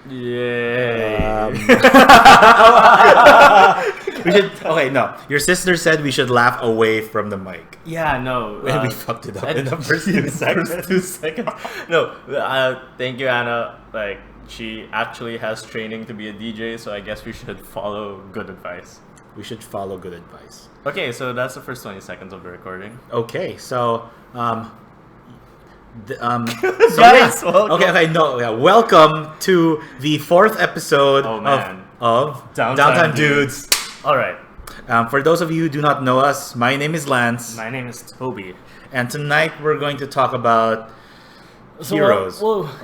Yay. We should. Okay, no. Your sister said we should laugh away from the mic. Yeah, no. And we fucked it up in the first 2 seconds. First 2 seconds. No, thank you, Anna. Like, she actually has training to be a DJ, so I guess we should follow good advice. We should follow good advice. Okay, so that's the first 20 seconds of the recording. Okay, so Guys, welcome. Okay, no, yeah. Welcome to the 4th episode of Downtime Dudes. All right. For those of you who do not know us, my name is Lance. My name is Toby. And tonight we're going to talk about heroes.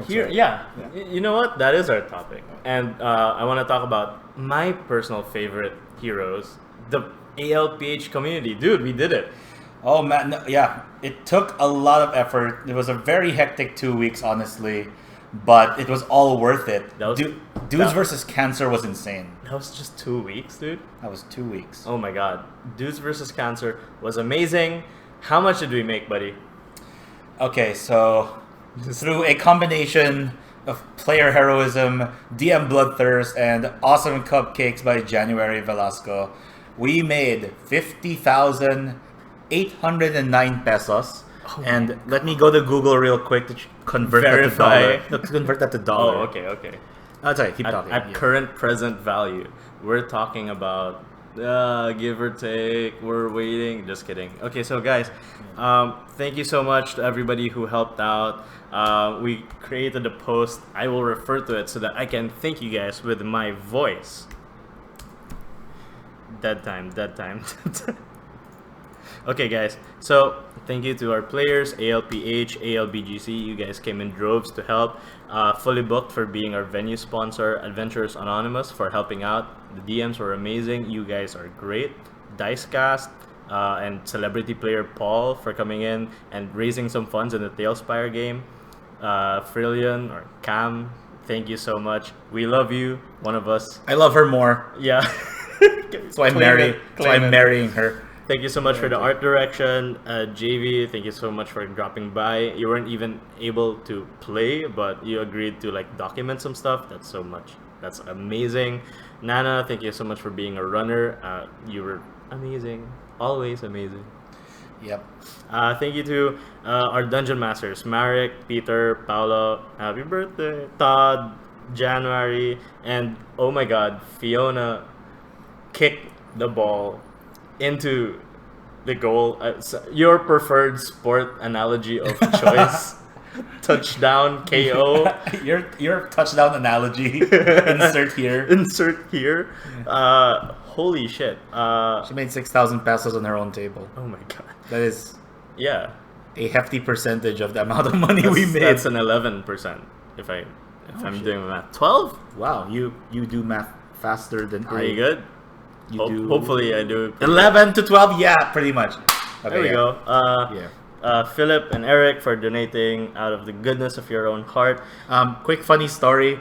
You know what? That is our topic. And I want to talk about my personal favorite heroes, the ALPH community. Dude, we did it. Oh man, no, yeah. It took a lot of effort. It was a very hectic 2 weeks, honestly. But it was all worth it. Dudes versus Cancer was insane. That was just 2 weeks, dude. That was 2 weeks. Oh my god. Dudes versus Cancer was amazing. How much did we make, buddy? Okay, so through a combination of player heroism, DM bloodthirst, and awesome cupcakes by January Velasco, we made 50,809 pesos. Oh, and let me go to Google real quick to convert that to dollar. No, to convert that to dollar. Oh, okay. Oh, sorry, keep talking. At current present value, we're talking about give or take. We're waiting. Just kidding. Okay, so guys, thank you so much to everybody who helped out. We created a post. I will refer to it so that I can thank you guys with my voice. Dead time. Okay, guys, so thank you to our players, ALPH, ALBGC. You guys came in droves to help. Fully Booked for being our venue sponsor. Adventurers Anonymous for helping out. The DMs were amazing. You guys are great. Dicecast and Celebrity Player Paul for coming in and raising some funds in the Tailspire game. Frillion or Cam, thank you so much. We love you. One of us. I love her more. Yeah. So I'm marrying her. Thank you so much for the art direction. JV, thank you so much for dropping by. You weren't even able to play, but you agreed to like document some stuff. That's amazing. Nana, thank you so much for being a runner. You were amazing. Always amazing. Yep. Thank you to our dungeon masters, Marek, Peter, Paolo. Happy birthday. Todd, January, and oh my god, Fiona kicked the ball into the goal. Your preferred sport analogy of choice. Touchdown KO. Your touchdown analogy. Insert here. Holy shit. She made 6,000 pesos on her own table. Oh my god. That is a hefty percentage of the amount of money we made. That's an 11%. If I'm doing the math. 12? Wow, you do math faster than I. Are you good? Hopefully I do. 11 to 12, yeah, pretty much. Okay, there we go. Philip and Eric for donating out of the goodness of your own heart. Quick funny story.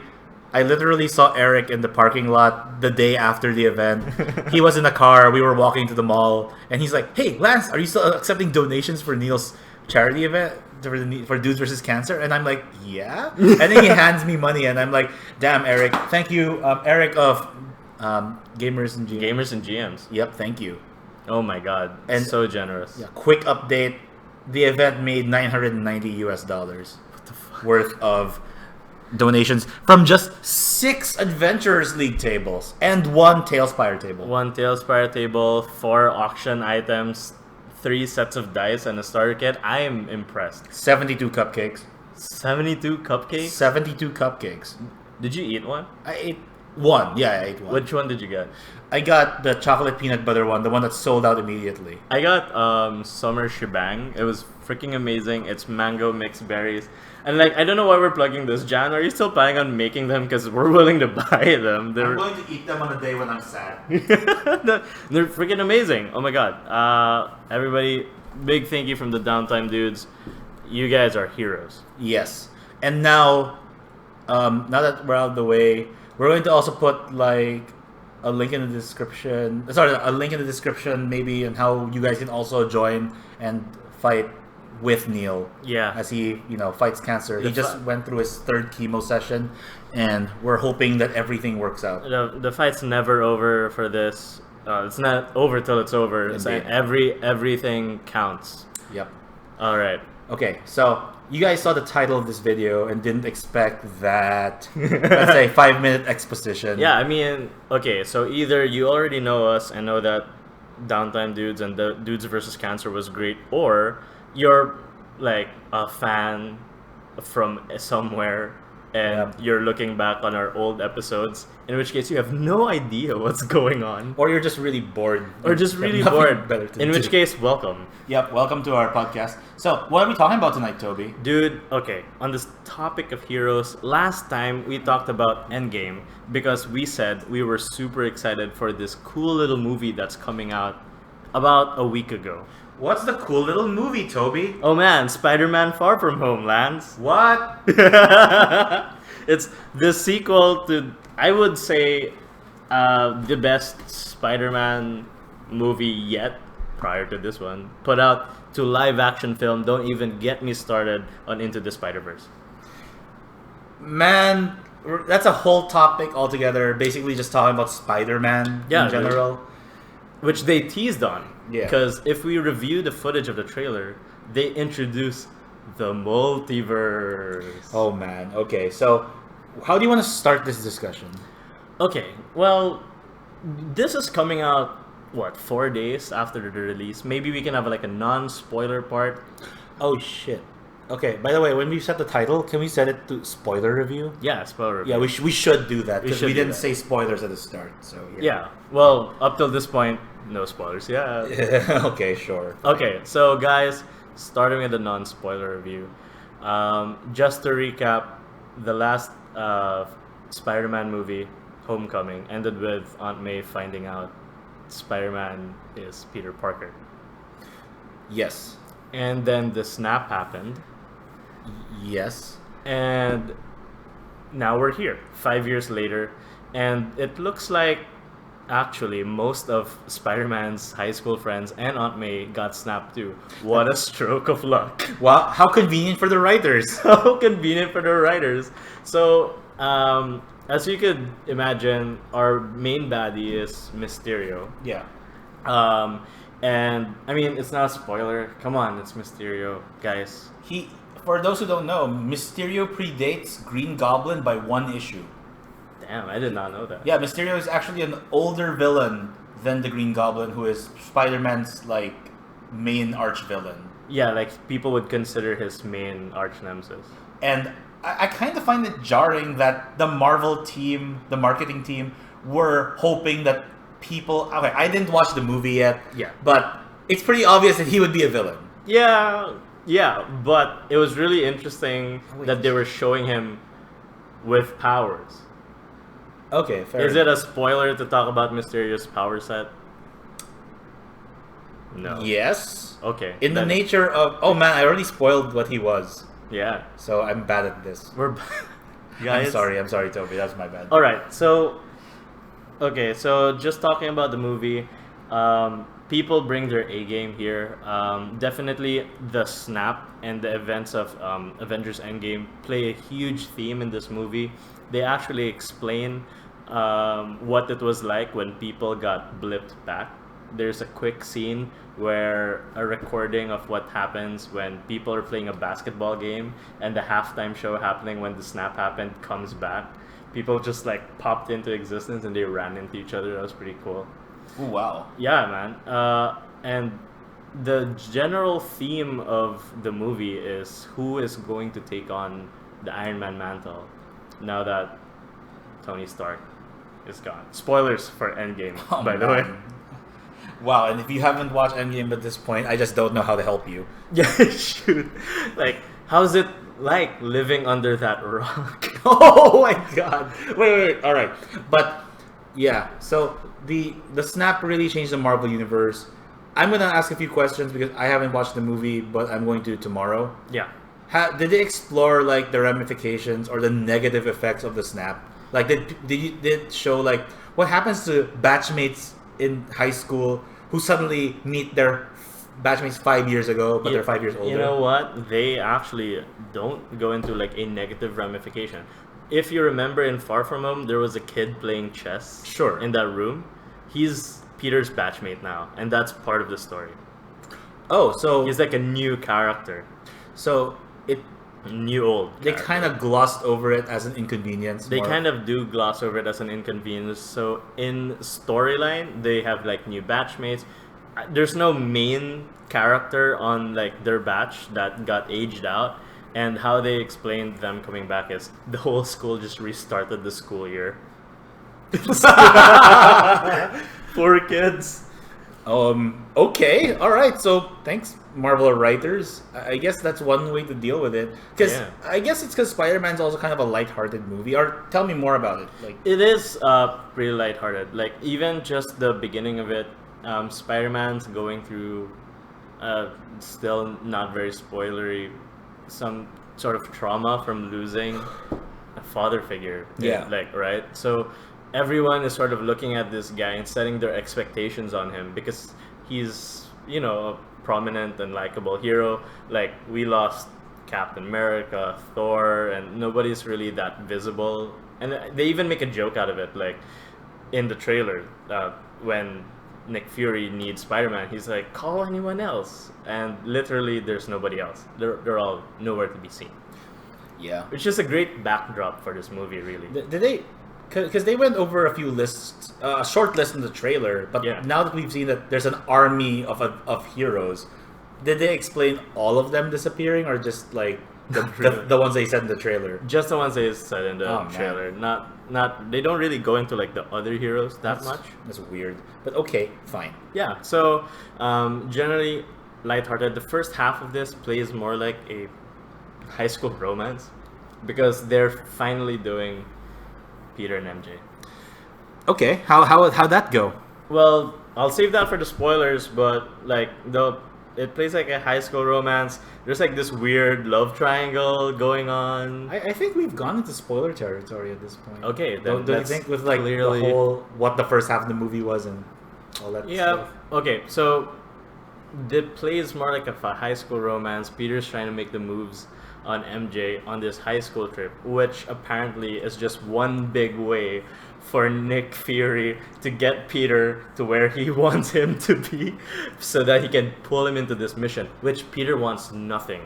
I literally saw Eric in the parking lot the day after the event. He was in a car. We were walking to the mall, and he's like, "Hey, Lance, are you still accepting donations for Neil's charity event for Dudes versus Cancer?" And I'm like, "Yeah." And then he hands me money, and I'm like, "Damn, Eric, thank you, Eric of Gamers and GMs. Yep, thank you. Oh my god, and so generous. Yeah, quick update: the event made $990 what the fuck? worth of donations from just 6 Adventurers League tables and 1 Tailspire table. 1 Tailspire table, 4 auction items, 3 sets of dice, and a starter kit. I am impressed. 72 cupcakes. 72 cupcakes? 72 cupcakes. Did you eat one? I ate one. Yeah, I ate one. Which one did you get? I got the chocolate peanut butter one, the one that sold out immediately. I got Summer Shebang. It was freaking amazing. It's mango mixed berries. And like, I don't know why we're plugging this. Jan, are you still planning on making them? Because we're willing to buy them. I'm going to eat them on a day when I'm sad. They're freaking amazing. Oh my god. Everybody, big thank you from the Downtime Dudes. You guys are heroes. Yes. And now that we're out of the way, we're going to also put like a link in the description. Sorry, a link in the description maybe, and how you guys can also join and fight with Neil. Yeah. As he, fights cancer. The He just went through his third chemo session, and we're hoping that everything works out. The fight's never over for this. It's not over till it's over. It's like everything counts. Yep. All right. Okay, so you guys saw the title of this video and didn't expect that, let's say, 5-minute exposition. Yeah, I mean, okay, so either you already know us and know that Downtime Dudes and the Dudes versus Cancer was great, or you're like a fan from somewhere and you're looking back on our old episodes, in which case you have no idea what's going on. Or you're just really bored. Or just really bored. In which case, welcome. Yep, welcome to our podcast. So, what are we talking about tonight, Toby? Dude, okay, on this topic of heroes, last time we talked about Endgame because we said we were super excited for this cool little movie that's coming out about a week ago. What's the cool little movie, Toby? Oh man, Spider-Man Far From Home, Lance. What? It's the sequel to, I would say, the best Spider-Man movie yet, prior to this one. Put out to live-action film. Don't even get me started on Into the Spider-Verse. Man, that's a whole topic altogether. Basically just talking about Spider-Man in general. Which they teased on. Yeah. Because if we review the footage of the trailer, they introduce the multiverse. Oh man. Okay, so how do you want to start this discussion? Okay, well, this is coming out, 4 days after the release? Maybe we can have like a non-spoiler part. Oh shit. Okay, by the way, when we set the title, can we set it to spoiler review? Yeah, spoiler review. Yeah, we should do that because we didn't that. say spoilers at the start. So yeah. Well, up till this point, no spoilers. Yeah. Okay, sure. Okay, so guys, starting with the non-spoiler review. Just to recap, the last Spider-Man movie, Homecoming, ended with Aunt May finding out Spider-Man is Peter Parker. Yes. And then the snap happened. Yes. And now we're here, 5 years later, and it looks like actually most of Spider-Man's high school friends and Aunt May got snapped too. What a stroke of luck. Wow, how convenient for the writers. How convenient for the writers. So, as you could imagine, our main baddie is Mysterio. Yeah. And I mean, it's not a spoiler. Come on, it's Mysterio, guys. For those who don't know, Mysterio predates Green Goblin by 1 issue. Damn, I did not know that. Yeah, Mysterio is actually an older villain than the Green Goblin, who is Spider-Man's main arch villain. Yeah, like people would consider his main arch nemesis. And I kind of find it jarring that the Marvel team, the marketing team, were hoping that people... Okay, I didn't watch the movie yet. Yeah. But it's pretty obvious that he would be a villain. Yeah, but it was really interesting that they were showing him with powers. Okay, fair Is it a spoiler to talk about Mysterio's power set? No. Yes. Okay. In the nature of... Oh man, I already spoiled what he was. Yeah. So I'm bad at this. Guys. I'm sorry, Toby. That's my bad. Alright, so... Okay, so just talking about the movie, people bring their A game here. Definitely the snap and the events of Avengers Endgame play a huge theme in this movie. They actually explain what it was like when people got blipped back. There's a quick scene where a recording of what happens when people are playing a basketball game and the halftime show happening when the snap happened comes back. People just popped into existence and they ran into each other. That was pretty cool. Ooh, wow. Yeah, man. And the general theme of the movie is who is going to take on the Iron Man mantle now that Tony Stark is gone. Spoilers for Endgame, by the way. Wow, and if you haven't watched Endgame at this point, I just don't know how to help you. Yeah, shoot. How's it like living under that rock? Oh my god. Wait. All right. But yeah, so the snap really changed the Marvel universe. I'm going to ask a few questions because I haven't watched the movie, but I'm going to tomorrow. Yeah. Did they explore the ramifications or the negative effects of the snap? Did it show what happens to batchmates in high school who suddenly meet their batchmates 5 years ago, but they're 5 years older. You know what? They actually don't go into like a negative ramification. If you remember in Far From Home, there was a kid playing chess. Sure. In that room, he's Peter's batchmate now, and that's part of the story. Oh, so He's like a new character, so it new old. they character. kind of glossed over it as an inconvenience. They kind of do gloss over it as an inconvenience. So in storyline, they have like new batchmates. There's no main character on like their batch that got aged out, and how they explained them coming back is the whole school just restarted the school year. Poor kids. Okay. All right. So thanks, Marvel writers. I guess that's one way to deal with it. Because Yeah. I guess it's because Spider-Man's also kind of a lighthearted movie. Or tell me more about it. Like, It is pretty lighthearted. Like even just the beginning of it, Spider-Man's going through, still not very spoilery, some sort of trauma from losing a father figure. Yeah. Like right. So everyone is sort of looking at this guy and setting their expectations on him because he's a prominent and likable hero. Like we lost Captain America, Thor, and nobody's really that visible. And they even make a joke out of it, like in the trailer when Nick Fury needs Spider-Man, he's like, call anyone else, and literally there's nobody else. They're all nowhere to be seen. yeah. Which is a great backdrop for this movie, really. Did they? Because they went over a few lists, a short list in the trailer. But Yeah. now that we've seen that there's an army of heroes, did they explain all of them disappearing, or just like the ones they said in the trailer? Just the ones they said in the Oh, man. trailer. Not they don't really go into like the other heroes that much. That's weird. But okay, fine. Yeah. So generally lighthearted. The first half of this plays more like a high school romance because they're finally doing Peter and MJ. Okay, how'd that go? Well, I'll save that for the spoilers, but like it plays like a high school romance. There's like this weird love triangle going on. I think we've gone into spoiler territory at this point. Okay, then Don't you that's think with like clearly- the whole what the first half of the movie was and all that Yeah. stuff? Okay. So it plays more like a high school romance. Peter's trying to make the moves on MJ on this high school trip, which apparently is just one big way for Nick Fury to get Peter to where he wants him to be so that he can pull him into this mission, which Peter wants nothing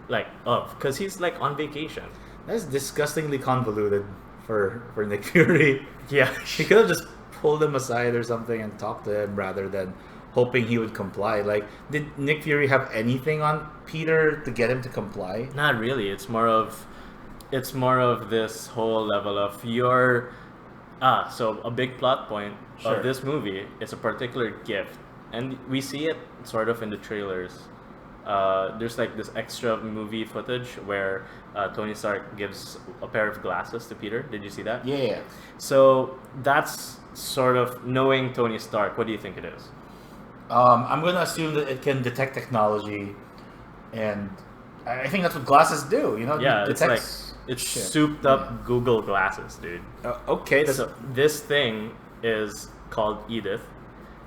like of because he's like on vacation. That's disgustingly convoluted for Nick Fury. Yeah. He could have just pulled him aside or something and talked to him rather than hoping he would comply. Like, did Nick Fury have anything on Peter to get him to comply? Not really. It's more of this whole level of your so a big plot point Sure. of this movie is a particular gift, and we see it sort of in the trailers. There's like this extra movie footage where Tony Stark gives a pair of glasses to Peter. Did you see that? Yeah. So that's sort of knowing Tony Stark. What do you think it is? I'm going to assume that it can detect technology, and I think that's what glasses do. You know, Yeah, it it's like detects it's shit. souped up Google glasses, dude. Okay, that's So this thing is called Edith,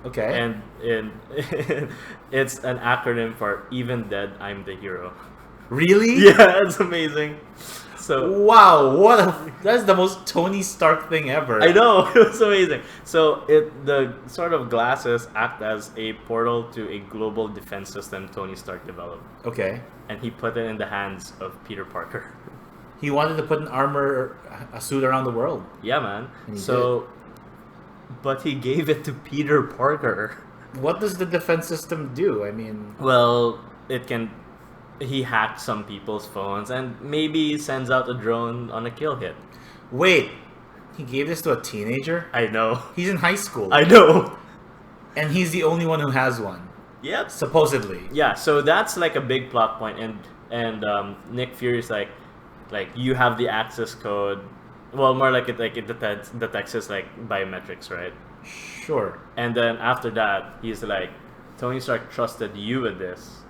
okay. and it's an acronym for "Even Dead, I'm the Hero." Really? Yeah, it's amazing. So Wow, that's the most Tony Stark thing ever. I know it was amazing. So the sort of glasses act as a portal to a global defense system Tony Stark developed, Okay. and he put it in the hands of Peter Parker. He wanted to put a suit around the world. Yeah, man. And he But he gave it to Peter Parker. What does the defense system do? I mean, Well, he hacked some people's phones and maybe sends out a drone on a kill hit. wait, he gave this to a teenager? I know. He's in high school. I know. And he's the only one who has one, Yep. supposedly. Yeah, so that's like a big plot point, and Nick Fury's like you have the access code. Well, more like it detects his like biometrics, right? Sure. And then after that, he's like, Tony Stark trusted you with this.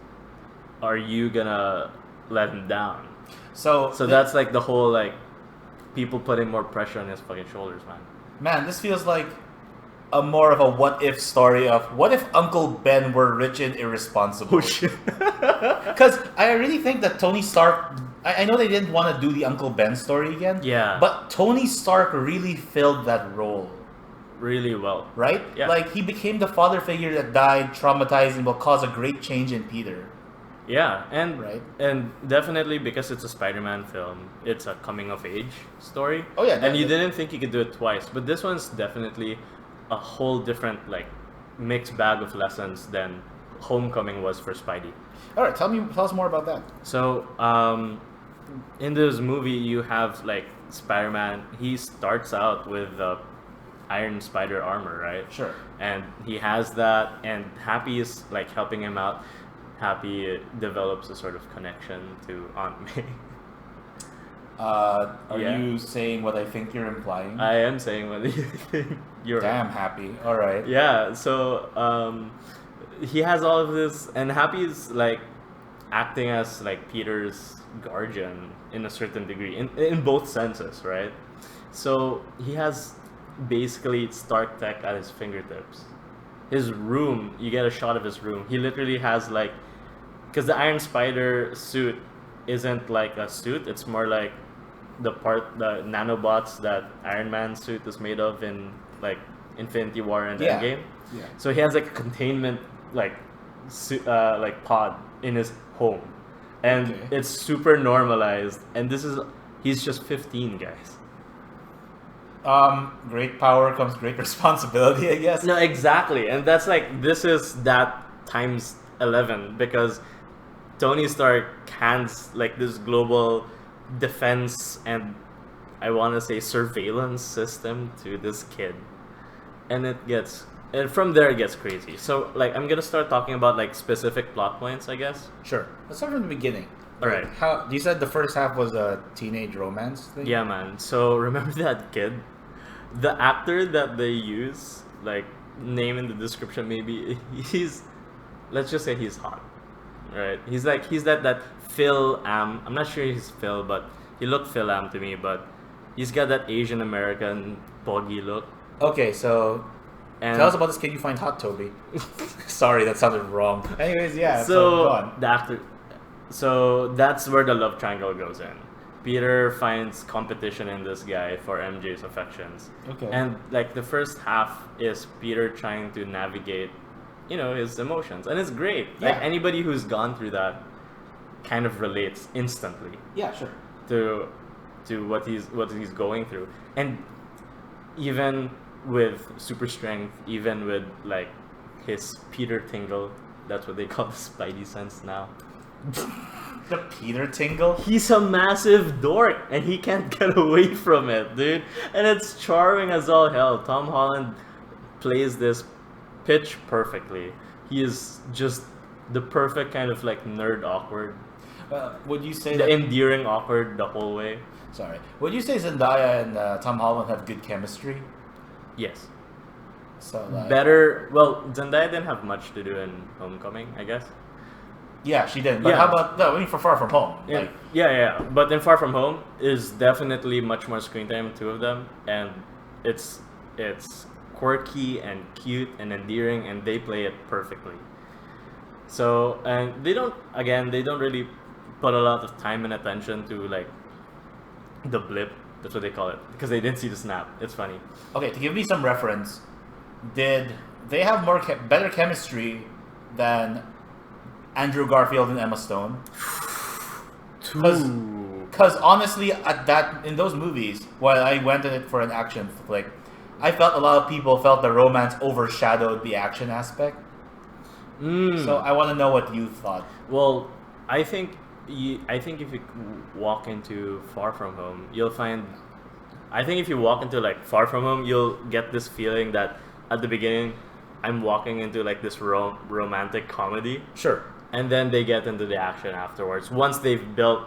Are you gonna let him down? So That's like the whole like people putting more pressure on his fucking shoulders, man. man, this feels like a more of a what if story of what if Uncle Ben were rich and irresponsible? Oh shit. Because I really think that Tony Stark. I know they didn't want to do the Uncle Ben story again. Yeah. But Tony Stark really filled that role. Really well. Right? Yeah. Like, he became the father figure that died, traumatized, and will cause a great change in Peter. Yeah, and Right. and definitely because it's a Spider-Man film, it's a coming of age story. Oh, yeah, and you that- didn't think you could do it twice, but this one's definitely a whole different like mixed bag of lessons than Homecoming was for Spidey. Alright, tell us more about that. So, in this movie, you have like Spider-Man. He starts out with the Iron Spider armor, right? Sure. And he has that, and Happy is like helping him out. Happy develops a sort of connection to Aunt May. Are Yeah. you saying what I think you're implying? I am saying what you think. You're Damn happy. Alright. Yeah, so he has all of this, and Happy is like acting as like Peter's guardian in a certain degree, in both senses, right? So he has basically Stark tech at his fingertips. His room, you get a shot of his room. He literally has like, because the Iron Spider suit isn't like a suit, it's more like the nanobots that Iron Man's suit is made of in like Infinity War and Yeah. Endgame. Yeah. So he has like a containment like like pod in his home, and Okay. it's super normalized. And he's just 15, guys. Great power comes great responsibility, I guess. No, exactly, and that's like this is that times 11 because Tony Stark hands like this global defense and I want to say surveillance system to this kid, and from there it gets crazy. So like I'm gonna start talking about like specific plot points, I guess. Sure. Let's start from the beginning. All right. How you said the first half was a teenage romance thing? Yeah, man. So remember that kid? The actor that they use, like name in the description, maybe let's just say he's hot, right? He's that Phil Am. I'm not sure he's Phil, but he looked Phil Am to me. But he's got that Asian American boggy look. Okay, so And tell us about this kid you find hot, Toby. Sorry, that sounded wrong. Anyways, yeah. So go on. the actor. So that's where the love triangle goes in. Peter finds competition in this guy for MJ's affections. Okay. And like the first half is Peter trying to navigate, his emotions. And it's great. Like Yeah. anybody who's gone through that kind of relates instantly Yeah, sure. to what he's going through. And even with super strength, even with like his Peter tingle, that's what they call the Spidey sense now. The Peter tingle? He's a massive dork and he can't get away from it, dude. And it's charming as all hell. Tom Holland plays this pitch perfectly. He is just the perfect kind of like nerd awkward. Would you say The that... endearing awkward the whole way. Sorry. Would you say Zendaya and Tom Holland have good chemistry? Yes. So like... Better. Well, Zendaya didn't have much to do in Homecoming, I guess. Yeah, she did. But Yeah. how about... No, I mean for Far From Home. Yeah, Like, yeah. But in Far From Home is definitely much more screen time, two of them, and it's quirky and cute and endearing, and they play it perfectly. So and they don't really put a lot of time and attention to like the blip. That's what they call it because they didn't see the snap. It's funny. okay, to give me some reference, did they have better chemistry than Andrew Garfield and Emma Stone? Because honestly, in those movies, while I went in it for an action flick, I felt a lot of people felt the romance overshadowed the action aspect. So I want to know what you thought. Well, I think if you walk into Far From Home, you'll find. I think if you walk into like Far From Home, you'll get this feeling that at the beginning, I'm walking into like this romantic comedy, Sure. and then they get into the action afterwards. Once they've built,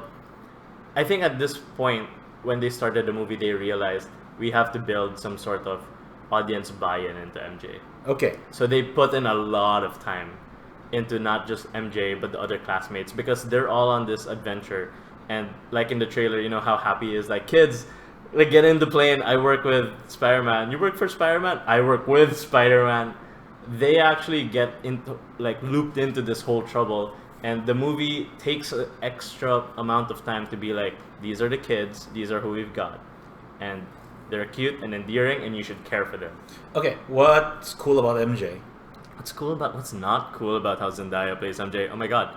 I think at this point when they started the movie, they realized we have to build some sort of audience buy-in into MJ. Okay. So they put in a lot of time into not just MJ but the other classmates because they're all on this adventure. And like in the trailer, you know how Happy is like, kids, like get in the plane. I work with Spider-Man. You work for Spider-Man. I work with Spider-Man. They actually get into like looped into this whole trouble, and the movie takes an extra amount of time to be like, these are the kids. These are who we've got, and they're cute and endearing, and you should care for them. Okay, what's cool about MJ? What's not cool about how Zendaya plays MJ? Oh my god.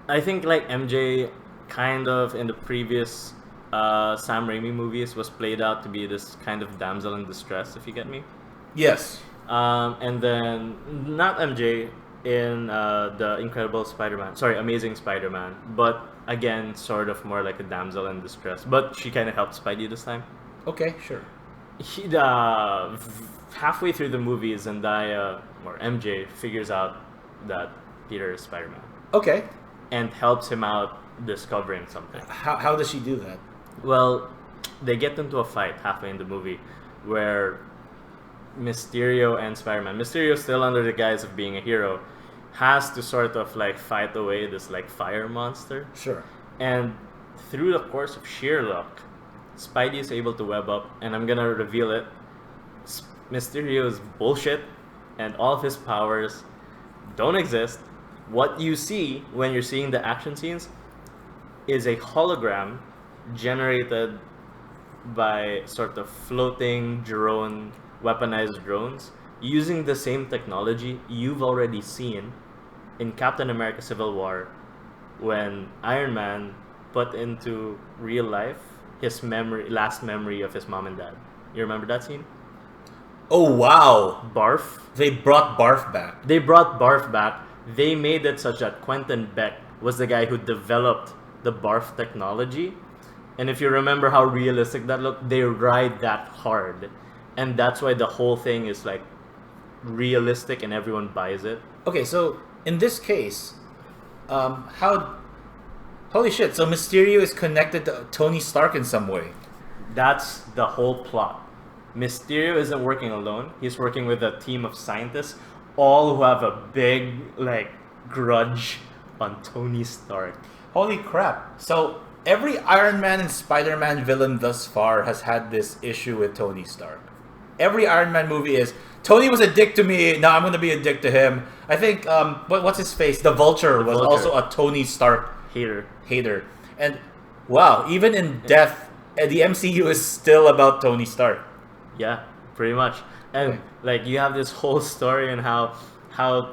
I think like MJ kind of in the previous Sam Raimi movies was played out to be this kind of damsel in distress, if you get me. Yes. And then not MJ in the Incredible Spider-Man, sorry, Amazing Spider-Man, but again sort of more like a damsel in distress. But she kind of helped Spidey this time. Okay, sure. Halfway through the movie, Zendaya or MJ figures out that Peter is Spider-Man. Okay. And helps him out discovering something. How does she do that? Well, they get into a fight halfway in the movie where Mysterio and Spider-Man, Mysterio still under the guise of being a hero, has to sort of like fight away this like fire monster. Sure. And through the course of sheer luck, Spidey is able to web up, and I'm gonna reveal it. Mysterio's bullshit and all of his powers don't exist. What you see when you're seeing the action scenes is a hologram generated by sort of floating drone, weaponized drones, using the same technology you've already seen in Captain America Civil War when Iron Man put into real life his last memory of his mom and dad. You remember that scene? Oh, wow. Barf. They brought Barf back. They brought Barf back. They made it such that Quentin Beck was the guy who developed the Barf technology. And if you remember how realistic that looked, they ride that hard. And that's why the whole thing is like realistic and everyone buys it. Okay, so in this case, holy shit, so Mysterio is connected to Tony Stark in some way. That's the whole plot. Mysterio isn't working alone. He's working with a team of scientists, all who have a big like grudge on Tony Stark. Holy crap. So every Iron Man and Spider-Man villain thus far has had this issue with Tony Stark. Every Iron Man movie is, Tony was a dick to me, now I'm going to be a dick to him. I think, what's his face? The Vulture was also a Tony Stark hater. And wow, even in death, the MCU is still about Tony Stark. Yeah, pretty much. And like you have this whole story and how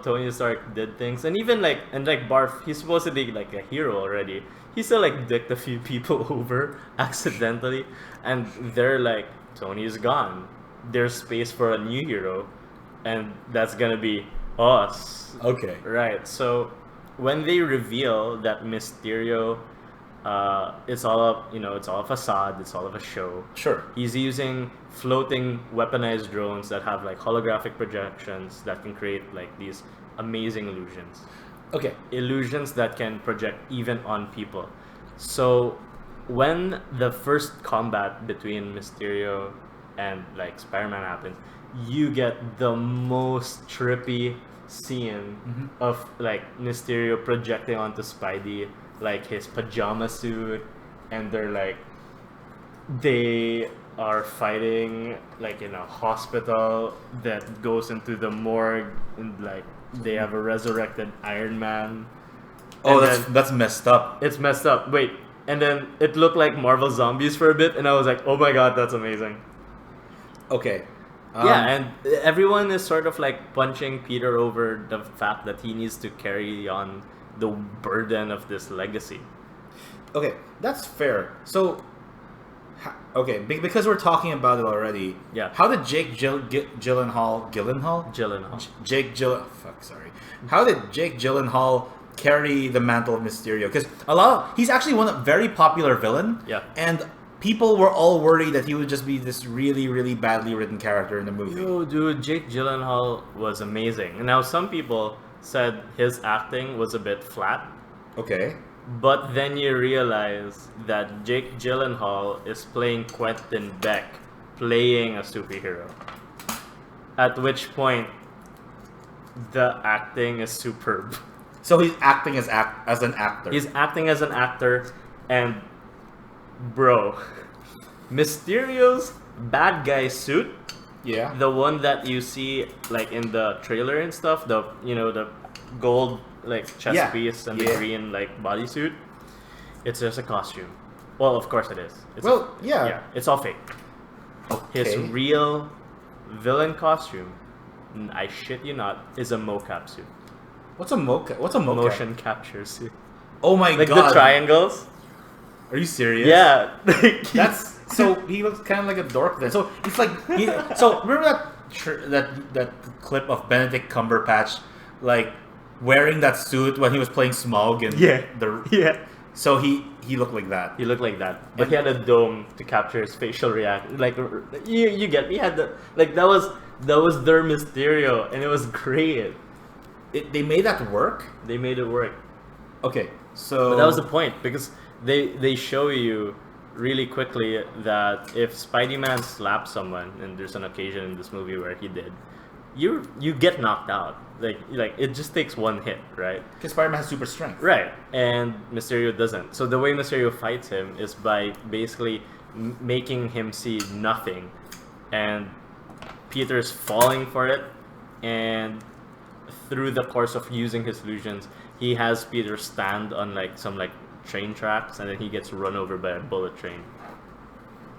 Tony Stark did things, and even like Barf, he's supposed to be like a hero already. He still like dicked a few people over accidentally, and they're like, Tony's gone. There's space for a new hero, and that's gonna be us. Okay. Right. So when they reveal that Mysterio, it's all a facade, it's all of a show. Sure. He's using floating weaponized drones that have like holographic projections that can create like these amazing illusions. Okay. Illusions that can project even on people. So when the first combat between Mysterio and like Spider-Man happens, you get the most trippy scene of like Mysterio projecting onto Spidey like his pajama suit, and they are fighting like in a hospital that goes into the morgue, and like they have a resurrected Iron Man. Oh, that's messed up. It's messed up. Wait, and then it looked like Marvel Zombies for a bit, and I was like, oh my god, that's amazing. Okay. Yeah, and everyone is sort of like punching Peter over the fact that he needs to carry on the burden of this legacy. Okay, that's fair. So, because we're talking about it already. Yeah. How did Gyllenhaal? How did Jake Gyllenhaal carry the mantle of Mysterio? Because he's actually a very popular villain. Yeah. And people were all worried that he would just be this really, really badly written character in the movie. Yo, dude, Jake Gyllenhaal was amazing. Now, some people said his acting was a bit flat. Okay. But then you realize that Jake Gyllenhaal is playing Quentin Beck, playing a superhero. At which point, the acting is superb. So he's acting as an actor. He's acting as an actor, and bro, Mysterio's bad guy suit, Yeah. the one that you see like in the trailer and stuff, the gold like chest Yeah. piece and the Yeah. green like bodysuit, it's just a costume. Well, of course it is. It's Yeah. it's all fake. His Okay. real villain costume, I shit you not, is a mocap suit. What's a mocap? What's a mocap? Motion capture suit. Oh my Like god. the triangles. Are you serious? Yeah. That's so he looks kind of like a dork then. So it's like so remember that clip of Benedict Cumberbatch like wearing that suit when he was playing Smaug in the yeah. so he looked like that. He looked like that, but he had a dome to capture his facial reaction. Like you get, he had the like that was their Mysterio, and it was great. They made that work. They made it work. Okay, so But that was the point, because they show you really quickly that if Spidey-Man slaps someone, and there's an occasion in this movie where he did, you get knocked out. Like it just takes one hit, right? because Spider-Man has super strength. Right, and Mysterio doesn't. So the way Mysterio fights him is by basically making him see nothing, and Peter's falling for it, and through the course of using his illusions, he has Peter stand on like some like train tracks, and then he gets run over by a bullet train.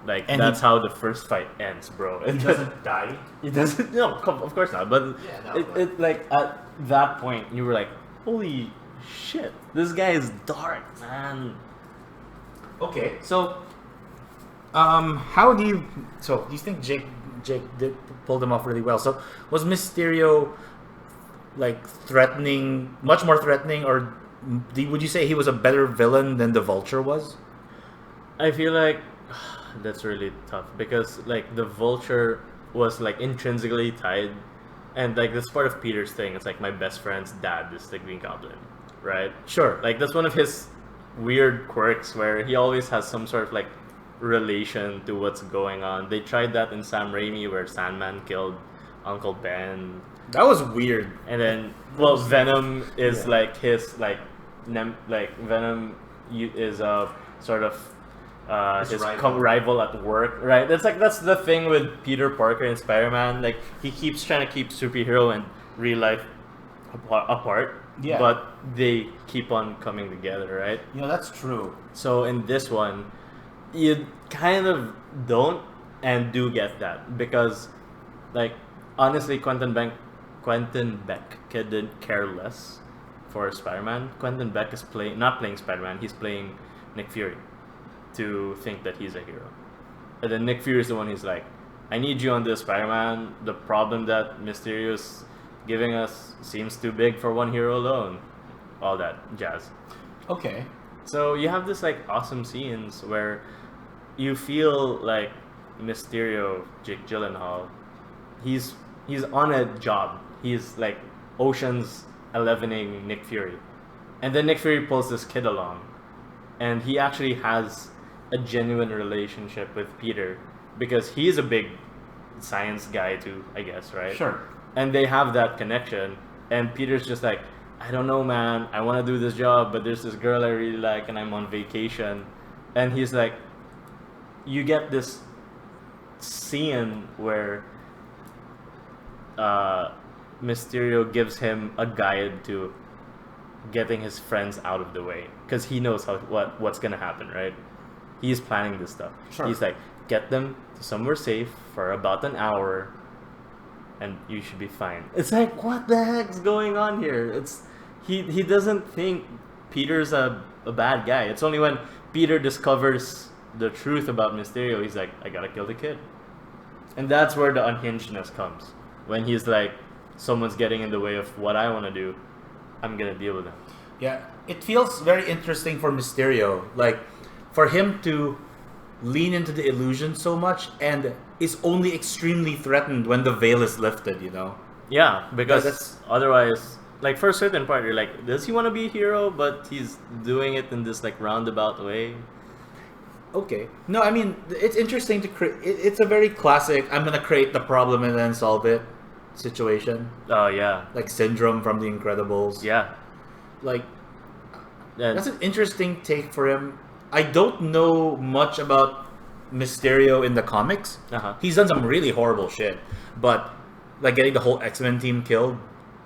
Like, And that's how the first fight ends, bro. He doesn't die. He doesn't. No, of course not. But Yeah, no, it like at that point you were like, holy shit, this guy is dark, man. Okay, so how do you think Jake did pulled him off really well? So was Mysterio like threatening, much more threatening, or would you say he was a better villain than the Vulture was? I feel like that's really tough, because like the Vulture was like intrinsically tied, and like that's part of Peter's thing. It's like, my best friend's dad is the Green Goblin, right? Sure. Like that's one of his weird quirks, where he always has some sort of like relation to what's going on. They tried that in Sam Raimi, where Sandman killed Uncle Ben, That was weird. and then Venom is like his like Venom is a sort of his rival at work, right? That's the thing with Peter Parker and Spider-Man. Like, he keeps trying to keep superhero and real life apart, Yeah. but they keep on coming together, right? You know, that's true. So in this one, you kind of don't and do get that, because like honestly, Quentin Beck couldn't care less for Spider-Man. Quentin Beck is not playing Spider-Man, he's playing Nick Fury, to think that he's a hero. And then Nick Fury is the one who's like, I need you on this, Spider-Man. The problem that Mysterio's giving us seems too big for one hero alone. All that jazz. Okay. So you have this like awesome scenes where you feel like Mysterio, Jake Gyllenhaal, he's on a job. He's like Ocean's 11ing Nick Fury, and then Nick Fury pulls this kid along, and he actually has a genuine relationship with Peter, because he's a big science guy too, I guess, right? Sure. And they have that connection, and Peter's just like, I don't know, man, I want to do this job, but there's this girl I really like, and I'm on vacation. And he's like, you get this scene where Mysterio gives him a guide to getting his friends out of the way, because he knows what's gonna happen, right? He's planning this stuff. Sure. He's like, get them to somewhere safe for about an hour, and you should be fine. It's like, what the heck's going on here? It's he doesn't think Peter's a bad guy. It's only when Peter discovers the truth about Mysterio, he's like, I gotta kill the kid. And that's where the unhingedness comes. When he's like, someone's getting in the way of what I want to do, I'm gonna deal with them. Yeah, it feels very interesting for Mysterio, like for him to lean into the illusion so much, and is only extremely threatened when the veil is lifted. You know. Yeah, because that's- otherwise, like for a certain part, you're like, does he want to be a hero? But he's doing it in this like roundabout way. Okay. No, I mean it's interesting to create. It's a very classic. I'm gonna create the problem and then solve it situation, Oh yeah, like Syndrome from The Incredibles. yeah. Like And that's an interesting take for him. I don't know much about Mysterio in the comics, he's done some really horrible shit. But like getting the whole X-Men team killed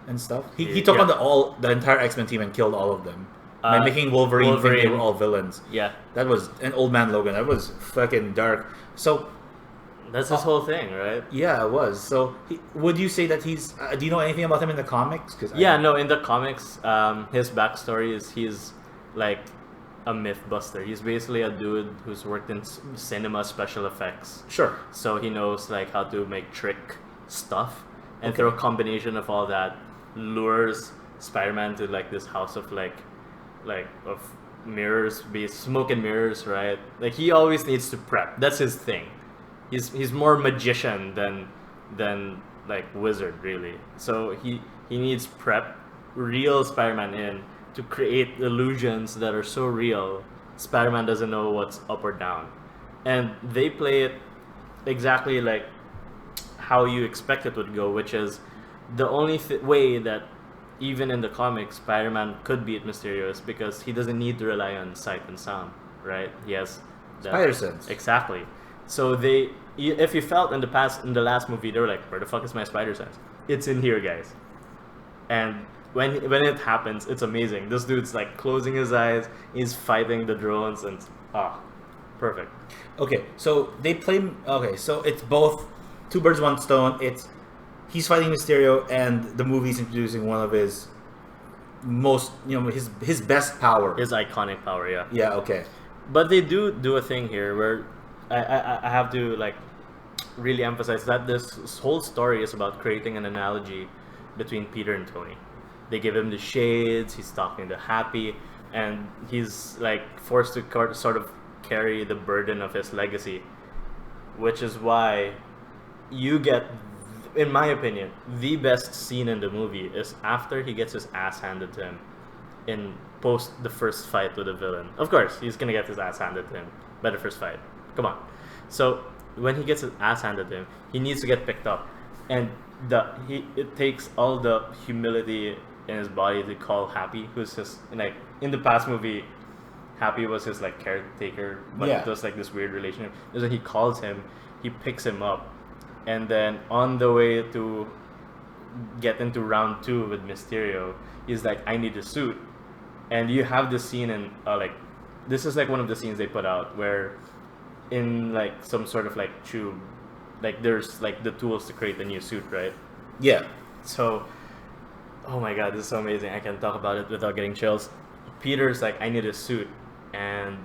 and stuff, he took on the entire X-Men team and killed all of them by making Wolverine think they were all villains. Yeah, that was an Old Man Logan. That was fucking dark. So that's his whole thing, right? Yeah, it was. So would you say that he's? Do you know anything about him in the comics? No, in the comics, his backstory is he's like a myth buster. He's basically a dude who's worked in cinema special effects. Sure. So he knows like how to make trick stuff, and through a combination of all that, lures Spider-Man to like this house of like of mirrors, be smoke and mirrors, right? Like he always needs to prep. That's his thing. He's more magician than like wizard really. So he needs prep real Spider-Man in to create illusions that are so real Spider-Man doesn't know what's up or down. And they play it exactly like how you expect it would go, which is the only way that even in the comics Spider-Man could beat Mysterio is because he doesn't need to rely on sight and sound, right? He has that spider sense. Exactly. So if you felt in the last movie, they were like, where the fuck is my spider sense? It's in here, guys. And when it happens, it's amazing. This dude's like closing his eyes, he's fighting the drones, and perfect. Okay, so they play. Okay, so it's both two birds, one stone. He's fighting Mysterio, and the movie's introducing one of his most, his best power, his iconic power. Yeah. Yeah. Okay. But they do a thing here where I have to like really emphasize that this whole story is about creating an analogy between Peter and Tony. They give him the shades, he's talking to Happy, and he's like forced to sort of carry the burden of his legacy, which is why you get, in my opinion, the best scene in the movie is after he gets his ass handed to him in post the first fight with the villain. Of course, he's gonna get his ass handed to him by the first fight. Come on. So when he gets his ass handed to him, he needs to get picked up, and it takes all the humility in his body to call Happy, who's just like in the past movie, Happy was his like caretaker, but it was like this weird relationship. So he calls him, he picks him up, and then on the way to get into round 2 with Mysterio, he's like, I need a suit. And you have this scene in like, this is like one of the scenes they put out where in like some sort of like tube, like there's like the tools to create a new suit, right? Yeah. So, oh my god, this is so amazing. I can't talk about it without getting chills. Peter's like, I need a suit, and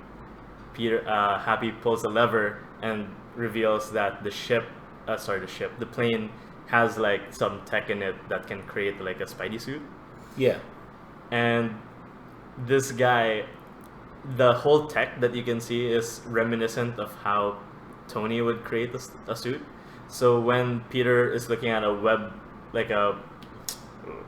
Happy pulls a lever and reveals that the plane has like some tech in it that can create like a Spidey suit. Yeah. And this guy, the whole tech that you can see is reminiscent of how Tony would create a suit. So when Peter is looking at a web, like a,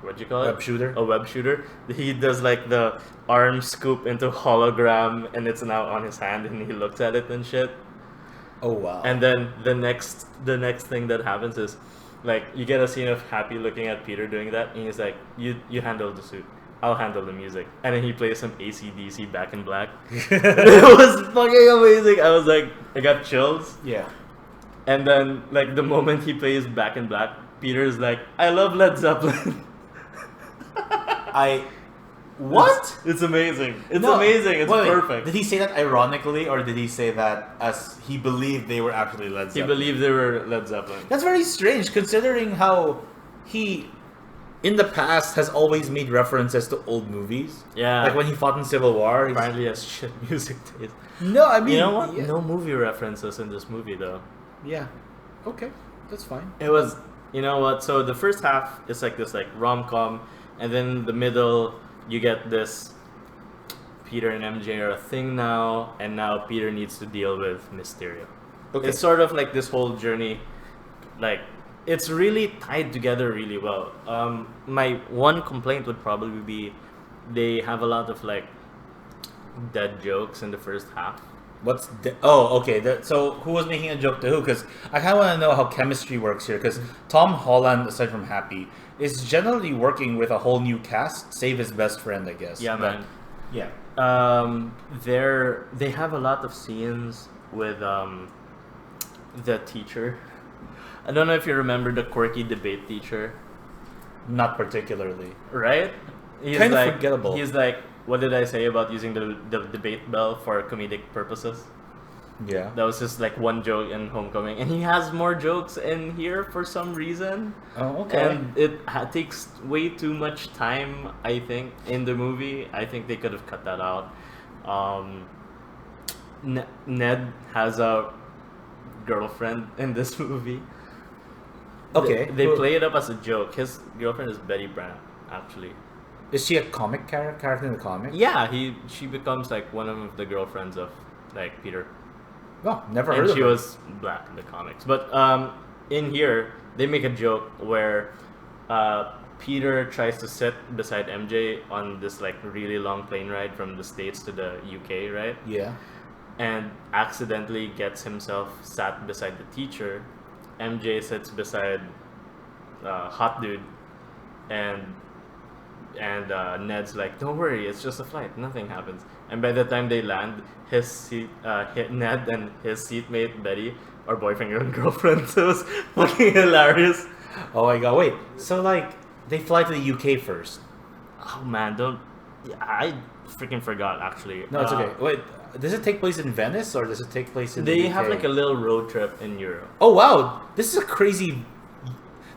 what do you call it? Web shooter. A web shooter. He does like the arm scoop into hologram, and it's now on his hand, and he looks at it and shit. Oh wow. And then the next thing that happens is, like, you get a scene of Happy looking at Peter doing that, and he's like, you handle the suit, I'll handle the music. And then he plays some AC/DC Back in Black. It was fucking amazing. I was like, I got chills. Yeah. And then, like, the moment he plays Back in Black, Peter's like, I love Led Zeppelin. What? It's amazing. It's amazing. It's perfect. Did he say that ironically, or did he say that as he believed they were actually Led Zeppelin? He believed they were Led Zeppelin. That's very strange, considering how he, in the past, has always made references to old movies. Yeah. Like when he fought in Civil War. Apparently has shit music taste. No, I mean... You know what? Yeah. No movie references in this movie, though. Yeah. Okay. That's fine. It was... You know what? So the first half is like this like rom-com, and then the middle you get this Peter and MJ are a thing now, and now Peter needs to deal with Mysterio. Okay. It's sort of like this whole journey, like it's really tied together really well. My one complaint would probably be they have a lot of like dead jokes in the first half. Okay. So who was making a joke to who? Because I kind of want to know how chemistry works here. Because Tom Holland, aside from Happy, is generally working with a whole new cast, save his best friend, I guess. Yeah, man. Yeah. They have a lot of scenes with the teacher. I don't know if you remember the quirky debate teacher, Not particularly. right? He's Kind of like, forgettable. He's like, what did I say about using the debate bell for comedic purposes? Yeah. That was just like one joke in Homecoming, and he has more jokes in here for some reason. Oh, okay. And it takes way too much time, I think, in the movie. I think they could have cut that out. Ned has a girlfriend in this movie. Okay. They play it up as a joke. His girlfriend is Betty Brant, actually. Is she a comic character in the comic? Yeah, she becomes like one of the girlfriends of like Peter. Oh, never heard And of she her. was black in the comics. But in here, they make a joke where Peter tries to sit beside MJ on this like really long plane ride from the States to the UK, right? Yeah. And accidentally gets himself sat beside the teacher. MJ sits beside hot dude, and Ned's like, "Don't worry, it's just a flight. Nothing happens." And by the time they land, Ned and his seatmate Betty are boyfriend and girlfriend. So it was fucking hilarious. Oh my god, wait. So like they fly to the UK first. Oh man, don't. Yeah, I freaking forgot actually. No, it's okay. Wait, does it take place in Venice or does it take place in the They UK? have like a little road trip in Europe. Oh wow, this is a crazy.